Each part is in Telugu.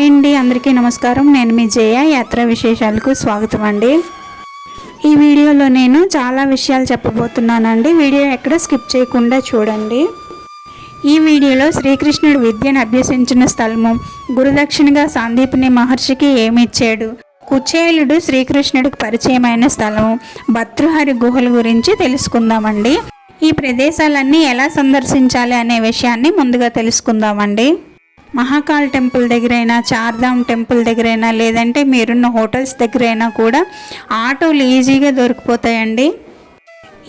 అండి, అందరికీ నమస్కారం. నేను మీ జయ. యాత్ర విశేషాలకు స్వాగతం అండి. ఈ వీడియోలో నేను చాలా విషయాలు చెప్పబోతున్నానండి. వీడియో ఎక్కడ స్కిప్ చేయకుండా చూడండి. ఈ వీడియోలో శ్రీకృష్ణుడు విద్యను అభ్యసించిన స్థలము, గురుదక్షిణగా సాందీపని మహర్షికి ఏమిచ్చాడు, కుచేలుడు శ్రీకృష్ణుడికి పరిచయమైన స్థలము, భర్తృహరి గుహల గురించి తెలుసుకుందామండి. ఈ ప్రదేశాలన్నీ ఎలా సందర్శించాలి అనే విషయాన్ని ముందుగా తెలుసుకుందామండి. మహాకాల్ టెంపుల్ దగ్గరైనా, చార్ధామ్ టెంపుల్ దగ్గరైనా, లేదంటే మీరున్న హోటల్స్ దగ్గరైనా కూడా ఆటోలు ఈజీగా దొరికిపోతాయండి.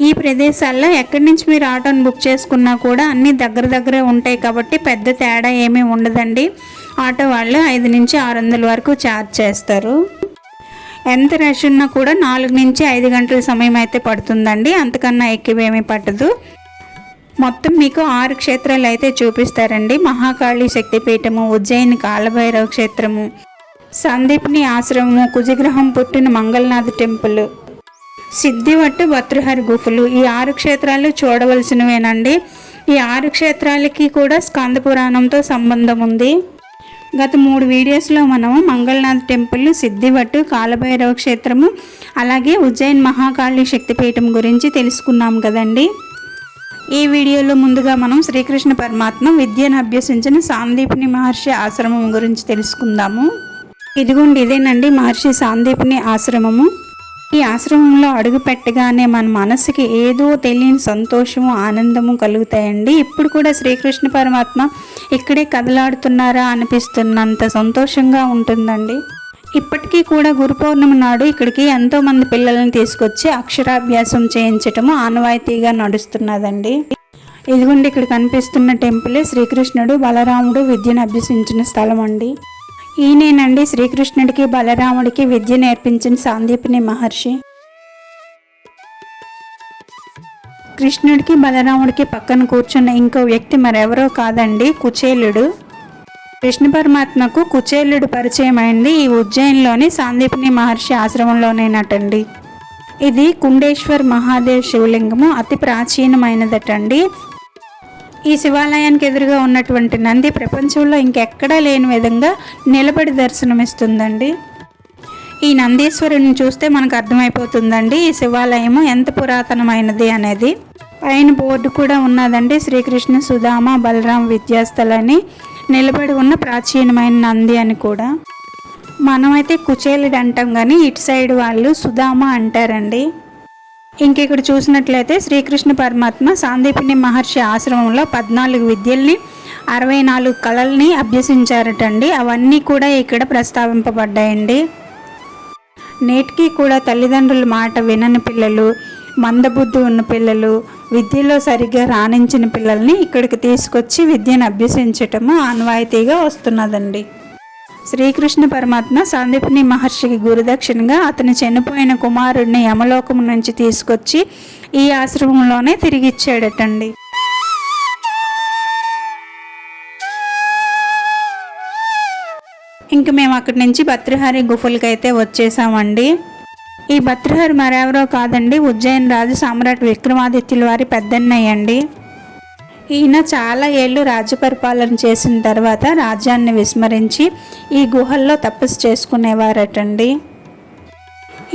ఈ ప్రదేశాల్లో ఎక్కడి నుంచి మీరు ఆటోని బుక్ చేసుకున్నా కూడా అన్నీ దగ్గరే ఉంటాయి కాబట్టి పెద్ద తేడా ఏమీ ఉండదండి. ఆటో వాళ్ళు 5 నుంచి 600 వరకు ఛార్జ్ చేస్తారు. ఎంత రష్ ఉన్నా కూడా 4 నుంచి 5 గంటల సమయం అయితే పడుతుందండి, అంతకన్నా ఎక్కువేమీ పట్టదు. మొత్తం మీకు 6 క్షేత్రాలు అయితే చూపిస్తారండి. మహాకాళి శక్తిపీఠము, ఉజ్జయిని కాలభైరవ క్షేత్రము, సందీప్ని ఆశ్రమము, కుజగ్రహం పుట్టిన మంగళనాథ్ టెంపుల్, సిద్ధివట్టు భర్తృహరి గుహలు. ఈ 6 క్షేత్రాలు చూడవలసినవేనండి. ఈ 6 క్షేత్రాలకి కూడా స్కంద పురాణంతో సంబంధం ఉంది. గత 3 వీడియోస్లో మనము మంగళనాథ్ టెంపుల్, సిద్ధివట్టు, కాలభైరవ క్షేత్రము, అలాగే ఉజ్జయిన్ మహాకాళి శక్తిపీఠం గురించి తెలుసుకున్నాం కదండి. ఈ వీడియోలో ముందుగా మనం శ్రీకృష్ణ పరమాత్మ విద్యను అభ్యసించిన సాందీపని మహర్షి ఆశ్రమం గురించి తెలుసుకుందాము. ఇదిగోండి, ఇదేనండి మహర్షి సాందీపని ఆశ్రమము. ఈ ఆశ్రమంలో అడుగు పెట్టగానే మన మనసుకి ఏదో తెలియని సంతోషము, ఆనందము కలుగుతాయండి. ఇప్పుడు కూడా శ్రీకృష్ణ పరమాత్మ ఇక్కడే కదలాడుతున్నారా అనిపిస్తున్నంత సంతోషంగా ఉంటుందండి. ఇప్పటికీ కూడా గురు పౌర్ణమి నాడు ఇక్కడికి ఎంతోమంది పిల్లలను తీసుకొచ్చి అక్షరాభ్యాసం చేయించటము ఆనవాయితీగా నడుస్తున్నదండి. ఇదిగోండి, ఇక్కడ కనిపిస్తున్న టెంపులే శ్రీకృష్ణుడు బలరాముడు విద్యను అభ్యసించిన స్థలం అండి. ఈయనేనండి శ్రీకృష్ణుడికి బలరాముడికి విద్య నేర్పించిన సాందీపని మహర్షి. కృష్ణుడికి బలరాముడికి పక్కన కూర్చున్న ఇంకో వ్యక్తి మరెవరో కాదండి, కుచేలుడు. కృష్ణ పరమాత్మకు కుచేలుడు పరిచయం అయింది ఈ ఉజ్జయిన్లోని సాందీపని మహర్షి ఆశ్రమంలోనేనటండి. ఇది కుండేశ్వర్ మహాదేవ్ శివలింగము, అతి ప్రాచీనమైనదటండి. ఈ శివాలయానికి ఎదురుగా ఉన్నటువంటి నంది ప్రపంచంలో ఇంకెక్కడా లేని విధంగా నిలబడి దర్శనమిస్తుందండి. ఈ నందీశ్వరుని చూస్తే మనకు అర్థమైపోతుందండి ఈ శివాలయము ఎంత పురాతనమైనది అనేది. పైన బోర్డు కూడా ఉన్నదండి, శ్రీకృష్ణ సుధామ బలరాం విద్యాస్థలని నిలబడి ఉన్న ప్రాచీనమైన నంది అని కూడా. మనమైతే కుచేలుడు అంటాం కానీ ఇటు సైడ్ వాళ్ళు సుధామ అంటారండి. ఇంకెక్కడ చూసినట్లయితే శ్రీకృష్ణ పరమాత్మ సాందీపని మహర్షి ఆశ్రమంలో 14 విద్యల్ని, 64 కళల్ని అభ్యసించారటండి. అవన్నీ కూడా ఇక్కడ ప్రస్తావింపబడ్డాయండి. నేటికి కూడా తల్లిదండ్రుల మాట వినని పిల్లలు, మందబుద్ధి ఉన్న పిల్లలు, విద్యలో సరిగ్గా రాణించిన పిల్లల్ని ఇక్కడికి తీసుకొచ్చి విద్యను అభ్యసించటము ఆనవాయితీగా వస్తున్నదండి. శ్రీకృష్ణ పరమాత్మ సాందీపని మహర్షికి గురుదక్షిణగా అతని చనిపోయిన కుమారుడిని యమలోకం నుంచి తీసుకొచ్చి ఈ ఆశ్రమంలోనే తిరిగిచ్చాడటండి. ఇంక మేము అక్కడి నుంచి భర్తృహరి గుహలకైతే వచ్చేసామండి. ఈ భర్తృహరి మరెవరో కాదండి, ఉజ్జయిన్ రాజు సామ్రాట్ విక్రమాదిత్యుల వారి పెద్దన్నయ్య అండి. ఈయన చాలా ఏళ్ళు రాజ్య పరిపాలన చేసిన తర్వాత రాజ్యాన్ని విస్మరించి ఈ గుహల్లో తపస్సు చేసుకునేవారటండి.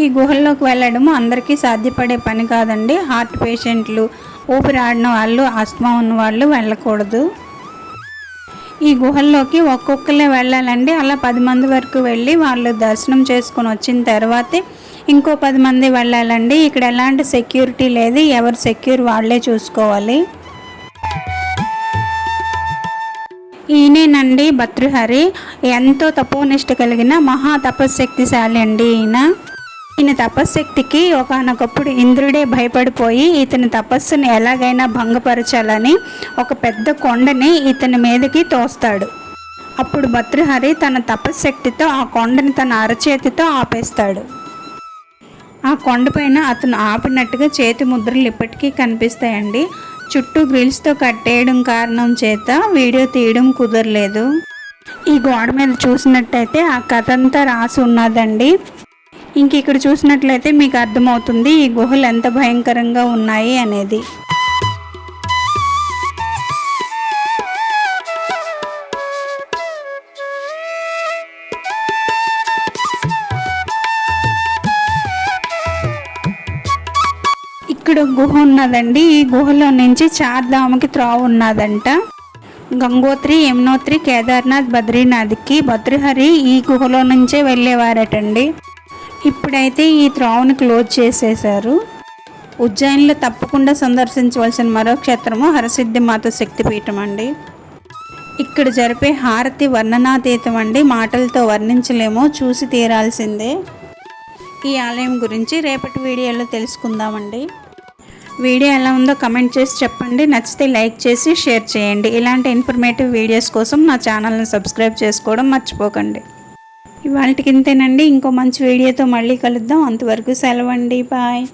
ఈ గుహల్లోకి వెళ్ళడము అందరికీ సాధ్యపడే పని కాదండి. హార్ట్ పేషెంట్లు, ఊపిరాడిన వాళ్ళు, ఆస్మా ఉన్న వాళ్ళు వెళ్ళకూడదు. ఈ గుహల్లోకి ఒక్కొక్కరే వెళ్ళాలండి. అలా 10 మంది వరకు వెళ్ళి వాళ్ళు దర్శనం చేసుకొని వచ్చిన తర్వాతే ఇంకో 10 మంది వెళ్ళాలండి. ఇక్కడ ఎలాంటి సెక్యూరిటీ లేదు, ఎవరు సెక్యూర్ వాళ్ళే చూసుకోవాలి. ఈయనేనండి భర్తృహరి, ఎంతో తపోనిష్ట కలిగిన మహా తపశ్శక్తిశాలి అండి ఈయన తపశ్శక్తికి ఒకానొకప్పుడు ఇంద్రుడే భయపడిపోయి ఇతని తపస్సుని ఎలాగైనా భంగపరచాలని ఒక పెద్ద కొండని ఇతని మీదకి తోస్తాడు. అప్పుడు భర్తృహరి తన తపశ్శక్తితో ఆ కొండని తన అరచేతితో ఆపేస్తాడు. ఆ కొండపైన అతను ఆపినట్టుగా చేతి ముద్రలు ఇప్పటికీ కనిపిస్తాయండి. చుట్టూ గ్రిల్స్తో కట్టేయడం కారణం చేత వీడియో తీయడం కుదరలేదు. ఈ గోడ మీద చూసినట్టయితే ఆ కథ అంతా రాసి ఉన్నదండి. ఇంక ఇక్కడ చూసినట్లయితే మీకు అర్థమవుతుంది ఈ గుహలు ఎంత భయంకరంగా ఉన్నాయి అనేది. ఇక్కడ గుహ ఉన్నదండి. ఈ గుహలో నుంచి చార్ధామ్కి త్రోవ ఉన్నదంట. గంగోత్రి, యమునోత్రి, కేదార్నాథ్, బద్రీనాథ్కి భర్తృహరి ఈ గుహలో నుంచే వెళ్ళేవారటండి. ఇప్పుడైతే ఈ త్రోవను క్లోజ్ చేసేశారు. ఉజ్జయినిలో తప్పకుండా సందర్శించవలసిన మరో క్షేత్రము హరసిద్ధి మాత శక్తిపీఠం అండి. ఇక్కడ జరిపే హారతి వర్ణనాతీతం అండి, మాటలతో వర్ణించలేమో, చూసి తీరాల్సిందే. ఈ ఆలయం గురించి రేపటి వీడియోలో తెలుసుకుందామండి. వీడియో ఎలా ఉందో కమెంట్ చేసి చెప్పండి. నచ్చితే లైక్ చేసి షేర్ చేయండి. ఇలాంటి ఇన్ఫర్మేటివ్ వీడియోస్ కోసం నా ఛానల్ని సబ్స్క్రైబ్ చేసుకోవడం మర్చిపోకండి. ఇవాళకి ఇంతేనండి. ఇంకో మంచి వీడియోతో మళ్ళీ కలుద్దాం. అంతవరకు సెలవండి. బాయ్.